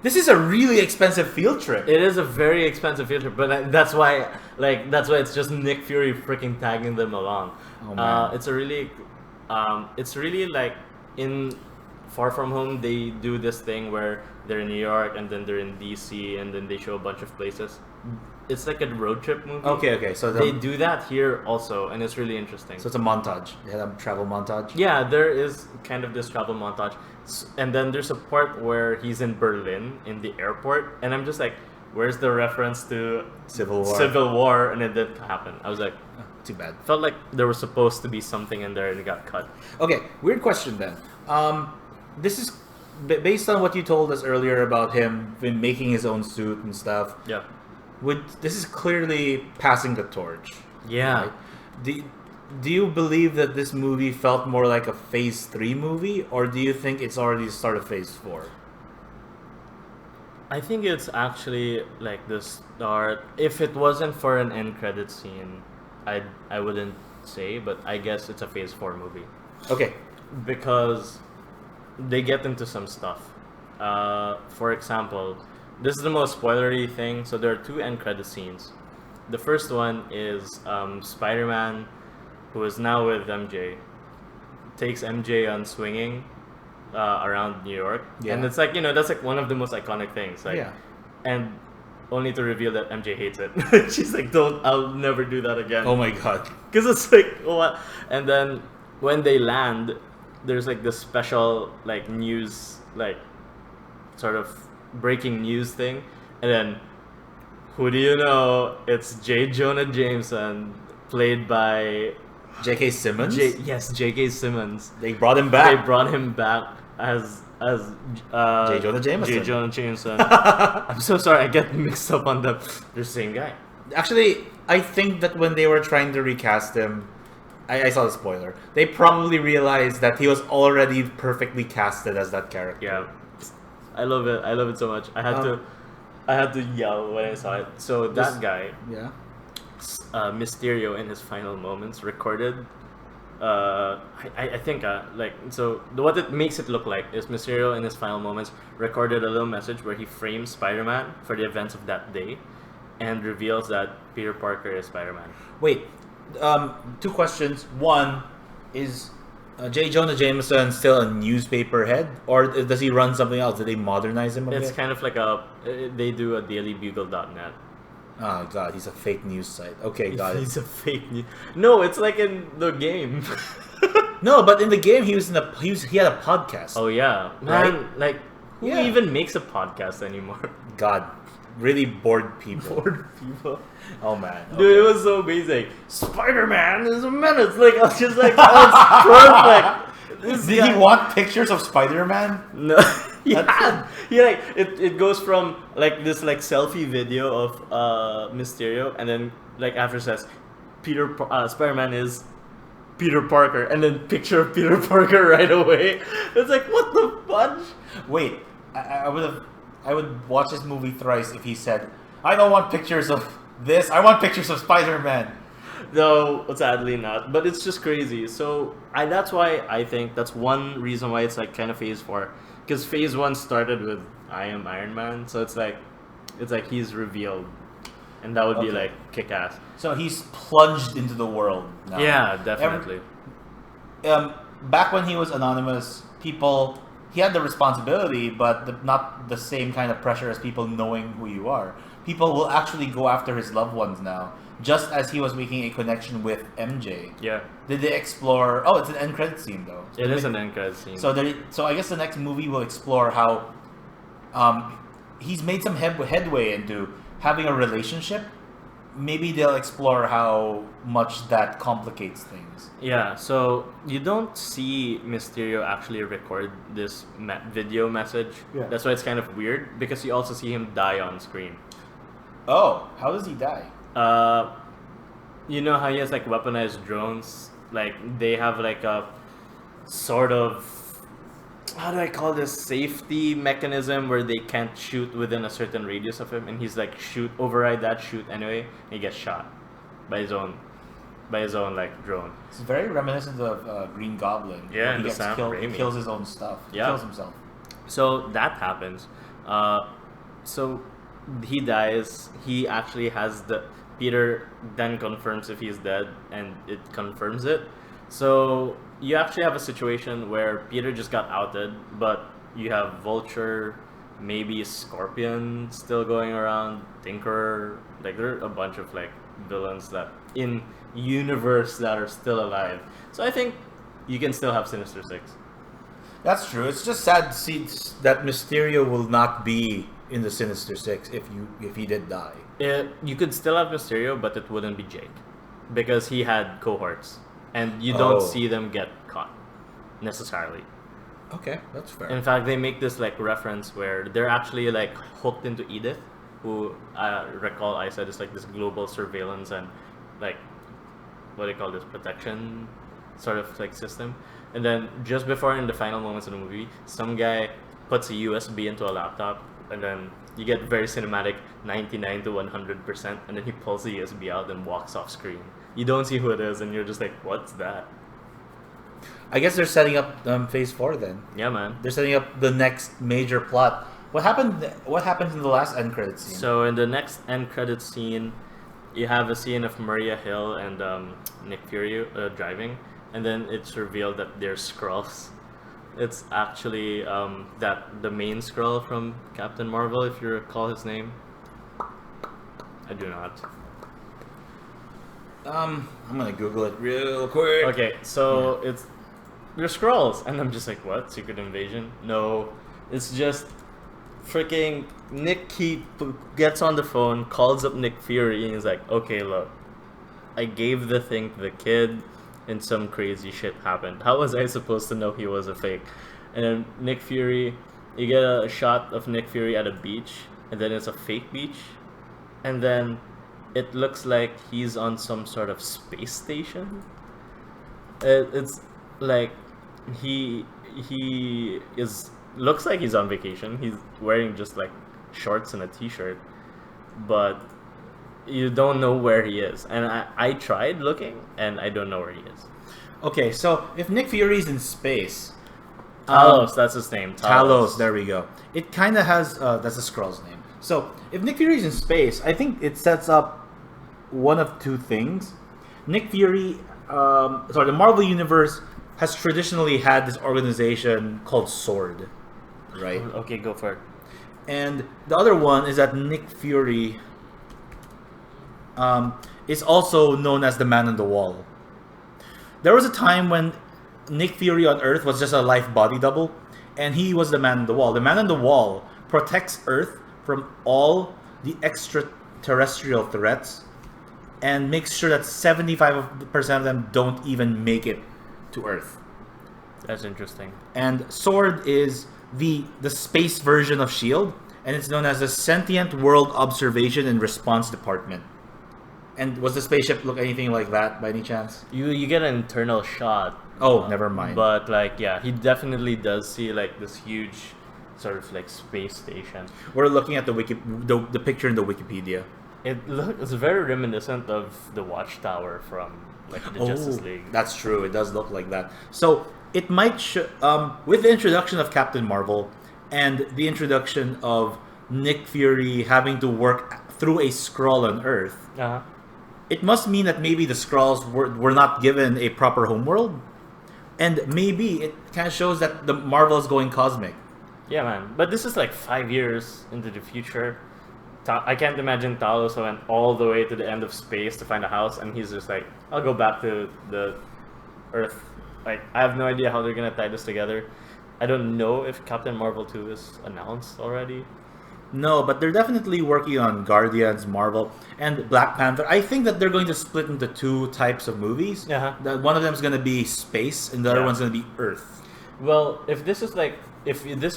This is a really expensive field trip. It is a very expensive field trip, but that's why it's just Nick Fury freaking tagging them along. Oh, man. It's really like in Far From Home they do this thing where they're in New York and then they're in DC and then they show a bunch of places. It's like a road trip movie. Okay. So They do that here also, and it's really interesting. So it's a montage. They had a travel montage. Yeah, there is kind of this travel montage. And then there's a part where he's in Berlin in the airport, and I'm just like, where's the reference to Civil War. Civil War? And it didn't happen. I was like, Too bad. felt like there was supposed to be something in there and it got cut. Okay, weird question then. This is based on what you told us earlier about him been making his own suit and stuff. Yeah. This is clearly passing the torch. Yeah. Right? Do you believe that this movie felt more like a Phase 3 movie, or do you think it's already the start of Phase 4? I think it's actually like the start. If it wasn't for an end credit scene, I wouldn't say, but I guess it's a Phase 4 movie. Okay. Because they get into some stuff. For example, this is the most spoilery thing. So there are two end credit scenes. The first one is Spider-Man, who is now with MJ, takes MJ on swinging around New York, Yeah. and it's like that's like one of the most iconic things. Like, Yeah. and only to reveal that MJ hates it. She's like, "Don't! I'll never do that again." Oh my god. Because it's like what? And then when they land, there's like this special like news, like sort of breaking news thing, and then who do you know? It's J. Jonah Jameson, played by J.K. Simmons? J.K. Simmons. They brought him They back. brought him back as J. Jonah Jameson. J. Jonah Jameson. I'm so sorry, I get mixed up on them. They're the same guy. Actually, I think that when they were trying to recast him, I saw the spoiler. They probably realized that he was already perfectly casted as that character. Yeah, I love it. I love it so much. I had to yell when I saw it. So that guy, Yeah. Mysterio, in his final moments, recorded. I think like so. What it makes it look like is Mysterio in his final moments recorded a little message where he frames Spider-Man for the events of that day, and reveals that Peter Parker is Spider-Man. Wait, two questions. One, is J. Jonah Jameson still a newspaper head, or does he run something else? Did they modernize him a It's bit? kind of like they do a dailybugle.net. Oh god, he's a fake news site. Okay, got it. He's a fake news. No, it's like in the game. No, but in the game he he had a podcast. Oh yeah, man! Right? Like, who Yeah. even makes a podcast anymore? God, really bored people. Bored people. Oh man, Dude, it was so amazing. Spider-Man is a menace. Like, I was just like, oh, it's perfect. This Did guy- he want pictures of Spider-Man? No, yeah, like it goes from like this like selfie video of Mysterio, and then like after says, Spider-Man is Peter Parker, and then picture of Peter Parker right away. It's like, what the fudge? Wait, I would watch this movie thrice if he said, I don't want pictures of this, I want pictures of Spider-Man. No, sadly not. But it's just crazy. So that's why I think that's one reason why it's like kind of Phase 4. Because Phase 1 started with I am Iron Man, so it's like he's revealed. And that would be like kick-ass. So he's plunged into the world now. Yeah, definitely. Back when he was anonymous, he had the responsibility, but not the same kind of pressure as people knowing who you are. People will actually go after his loved ones now, just as he was making a connection with MJ. Yeah. Did they explore? Oh, it's an end credit scene though. It is an end credit scene. So I guess the next movie will explore how he's made some headway into having a relationship. Maybe they'll explore how much that complicates things. Yeah, so you don't see Mysterio actually record this video message. Yeah. That's why it's kind of weird, because you also see him die on screen. Oh, how does he die? You know how he has like weaponized drones? Like they have like a sort of, how do I call this, safety mechanism where they can't shoot within a certain radius of him, and he's like override that, shoot anyway, and he gets shot by his own like drone. It's very reminiscent of Green Goblin. Yeah, he the gets Sam killed, he Raimi. kills his own stuff. He Yeah. kills himself. So that happens. So he dies. He actually has Peter then confirms if he's dead, and it confirms it. So you actually have a situation where Peter just got outed, but you have Vulture, maybe Scorpion still going around, Tinkerer. Like there are a bunch of like villains that in universe that are still alive. So I think you can still have Sinister Six. That's true. It's just sad to see that Mysterio will not be in the Sinister Six if he did die. You could still have Mysterio, but it wouldn't be Jake, because he had cohorts, and you don't see them get caught necessarily. Okay, that's fair. In fact, they make this like reference where they're actually like hooked into Edith, who I recall I said is like this global surveillance and like what do you call this, protection sort of like system. And then just before in the final moments of the movie, some guy puts a USB into a laptop, and then you get very cinematic 99 to 100%, and then he pulls the USB out and walks off screen. You don't see who it is, and you're just like, what's that? I guess they're setting up Phase 4 then. Yeah, man. They're setting up the next major plot. What happened in the last end credit scene? So in the next end credit scene, you have a scene of Maria Hill and Nick Fury driving, and then it's revealed that they're Skrulls. It's actually the main Skrull from Captain Marvel, if you recall his name. I do not. I'm gonna Google it real quick. Okay, so they're Skrulls, and I'm just like, what? Secret Invasion? No, it's just freaking Nick. He gets on the phone, calls up Nick Fury, and he's like, okay, look, I gave the thing to the kid, and some crazy shit happened. How was I supposed to know he was a fake? And then Nick Fury, you get a shot of Nick Fury at a beach, and then it's a fake beach, and then it looks like he's on some sort of space station. It's like he looks like he's on vacation. He's wearing just like shorts and a t-shirt, but you don't know where he is. And I tried looking, and I don't know where he is. Okay, so if Nick Fury's in space, Talos, that's his name. Talos, there we go. It kind of has that's a Skrull's name. So if Nick Fury's in space, I think it sets up one of two things. Nick Fury, the Marvel Universe has traditionally had this organization called SWORD, right? Okay, go for it. And the other one is that Nick Fury is also known as the Man on the Wall. There was a time when Nick Fury on Earth was just a life body double, and he was the Man on the Wall. The Man on the Wall protects Earth from all the extraterrestrial threats and makes sure that 75% of them don't even make it to Earth. That's interesting. And SWORD is the space version of S.H.I.E.L.D., and it's known as the Sentient World Observation and Response Department. And was the spaceship look anything like that by any chance? You get an internal shot. Oh, never mind. But like, yeah, he definitely does see like this huge sort of like space station. We're looking at the the picture in the Wikipedia. It's very reminiscent of the Watchtower from like the Justice League. That's true. It does look like that. So it might with the introduction of Captain Marvel and the introduction of Nick Fury having to work through a Skrull on Earth. Uh-huh. It must mean that maybe the Skrulls were not given a proper homeworld, and maybe it kind of shows that the Marvel is going cosmic. Yeah, man. But this is like 5 years into the future. I can't imagine Talos went all the way to the end of space to find a house, and he's just like, I'll go back to the Earth. Like, I have no idea how they're gonna tie this together. I don't know if Captain Marvel 2 is announced already. No, but they're definitely working on Guardians, Marvel, and Black Panther. I think that they're going to split into two types of movies. Uh-huh. That one of them is going to be space, and the other one's going to be Earth. Well, if this is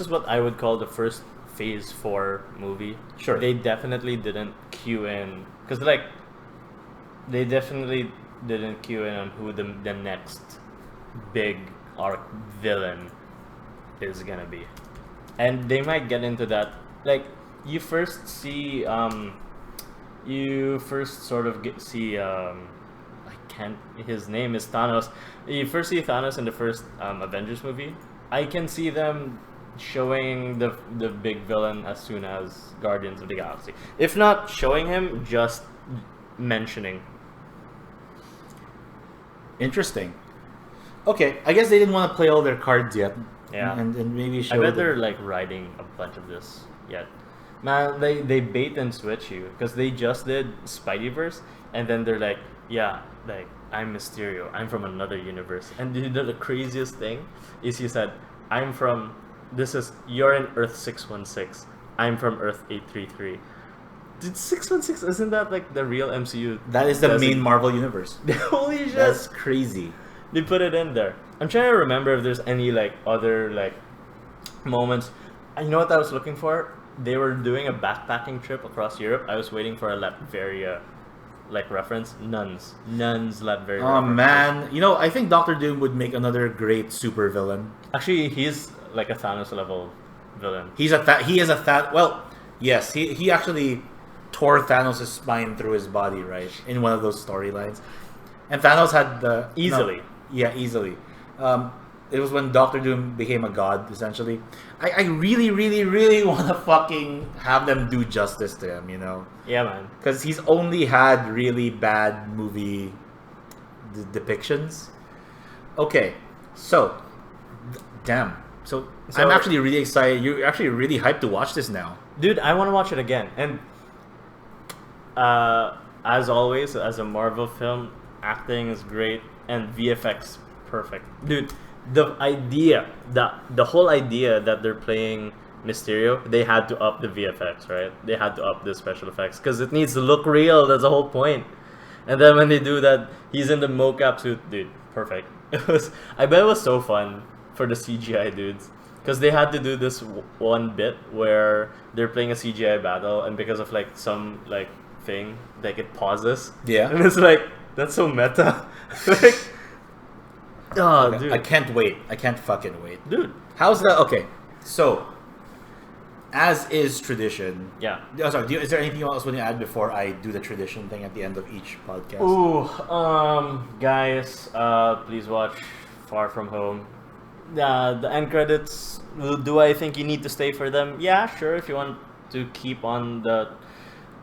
what I would call the first Phase 4 movie, Sure. they definitely didn't cue in, because like they definitely didn't cue in on who the next big arc villain is gonna be, and they might get into that. Like, you first see his name is Thanos. You first see Thanos in the first Avengers movie. I can see them showing the big villain as soon as Guardians of the Galaxy. If not showing him, just mentioning. Interesting. Okay, I guess they didn't want to play all their cards yet. Yeah. And maybe show I bet they're like writing a bunch of this yet. Man, they bait and switch you, because they just did Spideyverse, and then they're like, yeah, like, I'm Mysterio, I'm from another universe. And the craziest thing is he said, you're in Earth 616, I'm from Earth 833. Did 616, isn't that like the real MCU? That is the main Marvel universe. Holy shit. That's crazy. They put it in there. I'm trying to remember if there's any like other like moments. You know what I was looking for? They were doing a backpacking trip across Europe. I was waiting for a Latveria like reference. Nuns Latveria. Oh reference. man, I think Doctor Doom would make another great super villain. Actually, he's like a Thanos level villain. He is a Well, yes, he actually tore Thanos' spine through his body, right, in one of those storylines. And Thanos had the Easily. Easily. It was when Doctor Doom became a god, essentially. I really, really, really want to fucking have them do justice to him, Yeah, man. Because he's only had really bad movie depictions. Okay, so, damn. So I'm actually really excited. You're actually really hyped to watch this now. Dude, I want to watch it again. And as always, as a Marvel film, acting is great and VFX perfect. Dude, the whole idea that they're playing Mysterio, they had to up the VFX, right? They had to up the special effects because it needs to look real. That's the whole point. And then when they do that, he's in the mocap suit, dude. Perfect. I bet it was so fun for the CGI dudes, because they had to do this one bit where they're playing a CGI battle, and because of like some like thing, like it pauses. Yeah. And it's like, that's so meta. Like, oh, dude. I can't wait. I can't fucking wait. Dude. How's that? Okay, so, as is tradition. Yeah. Oh, sorry, is there anything else you want to add before I do the tradition thing at the end of each podcast? Ooh, guys, please watch Far From Home. The end credits, do I think you need to stay for them? Yeah, sure, if you want to keep on the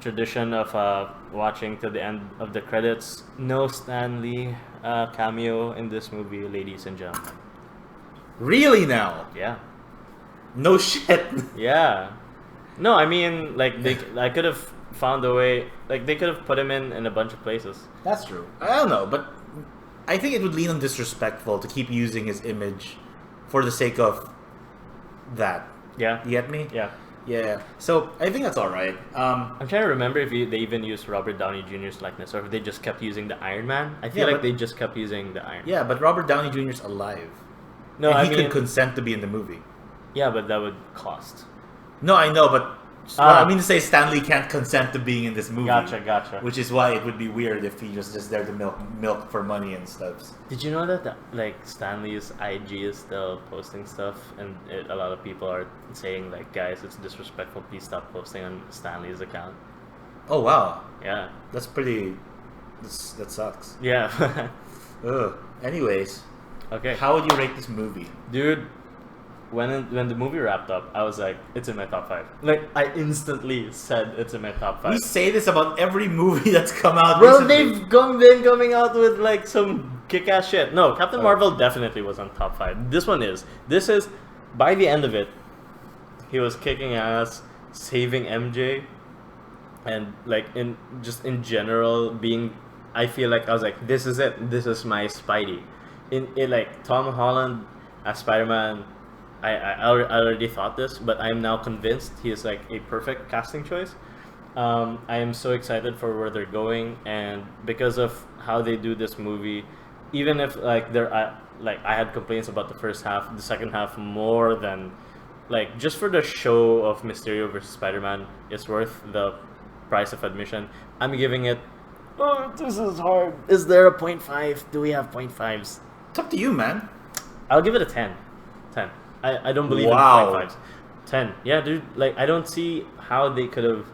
tradition of watching to the end of the credits. No Stan Lee cameo in this movie, ladies and gentlemen. Really now? Yeah. No shit. Yeah. No, I mean, like, I could have found a way, like, they could have put him in a bunch of places. That's true. I don't know, but I think it would lean on disrespectful to keep using his image for the sake of that. Yeah. You get me? Yeah. Yeah. So I think that's all right. I'm trying to remember if they even used Robert Downey Jr.'s likeness, or if they just kept using the Iron Man. I feel like they just kept using the Iron Man. Yeah, but Robert Downey Jr.'s alive. No, and I he mean, could consent to be in the movie. yeah, but that would cost. No, I know, but Well, I mean to say Stan Lee can't consent to being in this movie. Gotcha. Which is why it would be weird if he was just there to milk for money and stuff. Did you know that like Stanley's IG is still posting stuff, and a lot of people are saying like, guys, it's disrespectful. Please stop posting on Stanley's account. Oh wow, Yeah. that's pretty. That sucks. Yeah. Ugh. Anyways, Okay. how would you rate this movie? Dude, when the movie wrapped up, I was like, it's in my top 5. Like, I instantly said it's in my top 5. We say this about every movie that's come out Well, recently. they've been coming out with like some kick-ass shit. No, Captain Marvel definitely was on top 5. This one is. This is, by the end of it, he was kicking ass, saving MJ, and like in general being. I feel like I was like, this is it. This is my Spidey. In like Tom Holland as Spider-Man. I already thought this, but I am now convinced he is like a perfect casting choice. I am so excited for where they're going, and because of how they do this movie, even if like I had complaints about the first half, the second half more than like just for the show of Mysterio versus Spider-Man, it's worth the price of admission. I'm giving it. Oh, this is hard. Is there a 0.5? Do we have 0.5s? It's up to you, man. I'll give it a 10. 10. I don't believe Wow. in 0.5s. 10. Yeah, dude. Like, I don't see how they could have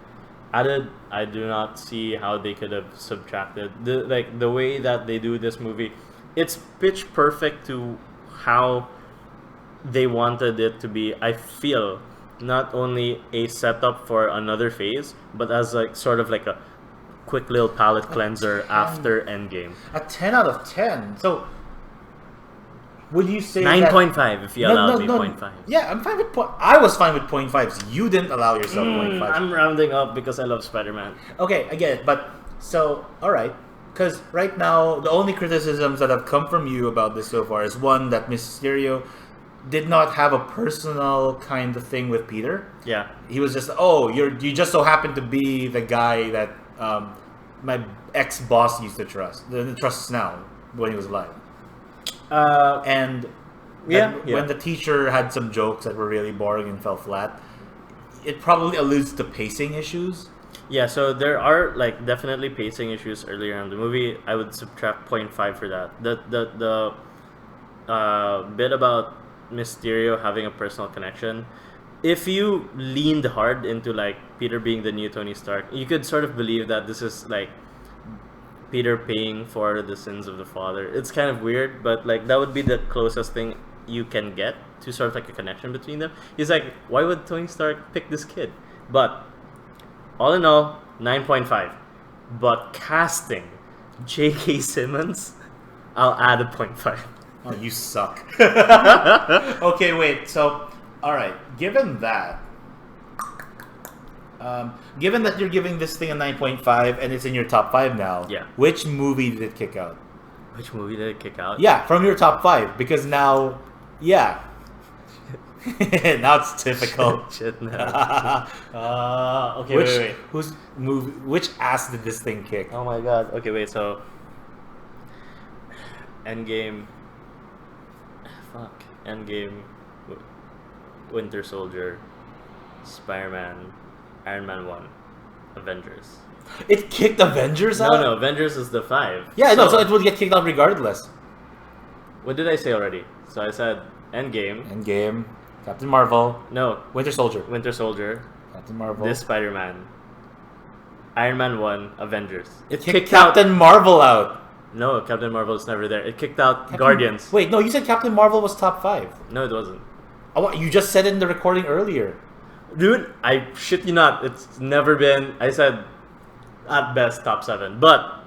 added. I do not see how they could have subtracted. The way that they do this movie, it's pitch perfect to how they wanted it to be. I feel not only a setup for another phase, but as like sort of like a quick little palate cleanser after Endgame. A 10 out of 10. So, would you say 9.5 if you allow me 0.5. Yeah, I'm fine with I was fine with 0.5s. You didn't allow yourself 0.5s. I'm rounding up because I love Spider-Man. Okay, I get it. But, so, alright. Because right now, the only criticisms that have come from you about this so far is one, that Mysterio did not have a personal kind of thing with Peter. Yeah. He was just, you just so happen to be the guy that my ex-boss used to trust. The trusts now, when he was alive. And when the teacher had some jokes that were really boring and fell flat, it probably alludes to pacing issues. Yeah, so there are like definitely pacing issues earlier in the movie. I would subtract 0.5 for that. The bit about Mysterio having a personal connection, if you leaned hard into like Peter being the new Tony Stark, you could sort of believe that this is like Peter paying for the sins of the father. It's kind of weird, but like that would be the closest thing you can get to sort of like a connection between them. He's like, why would Tony Stark pick this kid? But all in all, 9.5. But casting J.K. Simmons, I'll add a 0.5. Oh, you suck. Okay, wait. So, all right. Given that you're giving this thing a 9.5 and it's in your top 5 now, Yeah. which movie did it kick out? Which movie did it kick out? Yeah, from your top 5, because now, yeah. Now it's difficult. Shit, no. Okay, wait. Which ass did this thing kick? Oh my god. Okay, wait, so Endgame. Fuck. Endgame. Winter Soldier. Spider-Man. Iron Man 1. Avengers. It kicked Avengers out? No, Avengers is the 5. Yeah, so it would get kicked out regardless. What did I say already? So I said Endgame. Endgame, Captain Marvel, No, Winter Soldier, Winter Soldier. Captain Marvel. This Spider-Man. Iron Man 1. Avengers. It kicked Captain Marvel out. No, Captain Marvel is never there. It kicked out Guardians. Wait, no, you said Captain Marvel was top 5. No, it wasn't. You just said it in the recording earlier. Dude, I shit you not. It's never been. I said at best top 7. But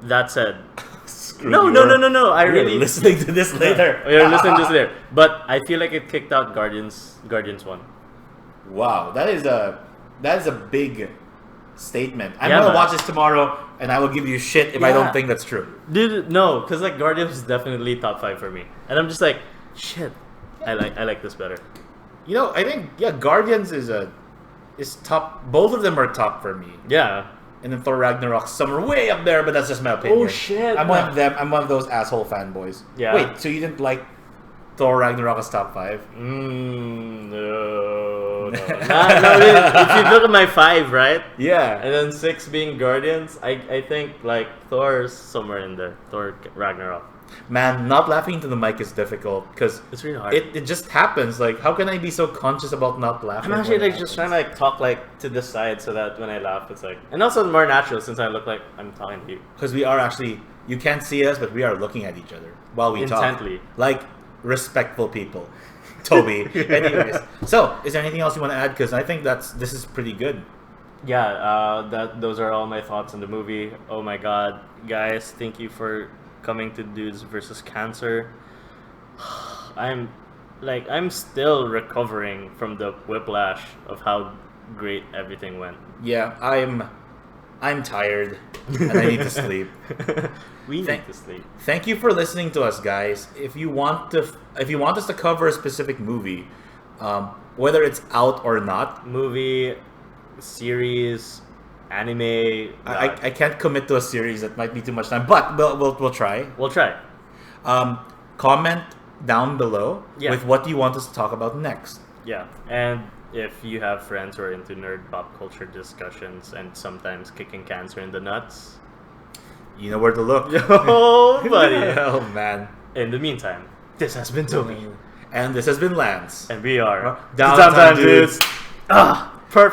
that said, no. I We're really listening to this later. You're listening to this later. But I feel like it kicked out Guardians 1. Wow, that is a big statement. I'm Yeah, gonna man. watch this tomorrow, and I will give you shit if I don't Yeah. think that's true. Dude, no, because like Guardians is definitely top 5 for me, and I'm just like, shit. I like this better. You know, I think Guardians is top. Both of them are top for me. Yeah. And then Thor Ragnarok, some are way up there, but that's just my opinion. Oh, shit. I'm one of them. I'm one of those asshole fanboys. Yeah. Wait, so you didn't like Thor Ragnarok as top 5? No. No, if you look at my 5, right? Yeah. And then 6 being Guardians, I think like Thor's somewhere in there. Thor Ragnarok. Man, not laughing into the mic is difficult because It's really hard. it just happens. Like, how can I be so conscious about not laughing? I'm actually when it like just happens? trying to like talk like to the side so that when I laugh, it's like, and also more natural since I look like I'm talking to you. Because we are actually, you can't see us, but we are looking at each other while we Intently. talk. Like respectful people. Toby. Anyways, so is there anything else you want to add? Because I think this is pretty good. Yeah, those are all my thoughts on the movie. Oh my god, guys, thank you for coming to Dudes versus Cancer. I'm still recovering from the whiplash of how great everything went. Yeah, I'm tired and I need to sleep. We need to sleep. Thank you for listening to us, guys. If you want us to cover a specific movie, whether it's out or not, Movie, series, anime. I can't commit to a series. That might be too much time, but we'll try. We'll try. Comment down below Yeah. with what you want us to talk about next. Yeah, and if you have friends who are into nerd pop culture discussions and sometimes kicking cancer in the nuts, You know where to look. oh buddy. Oh man. In the meantime, this has been Toby, And this has been Lance. and we are Downtime Dudes. Ah.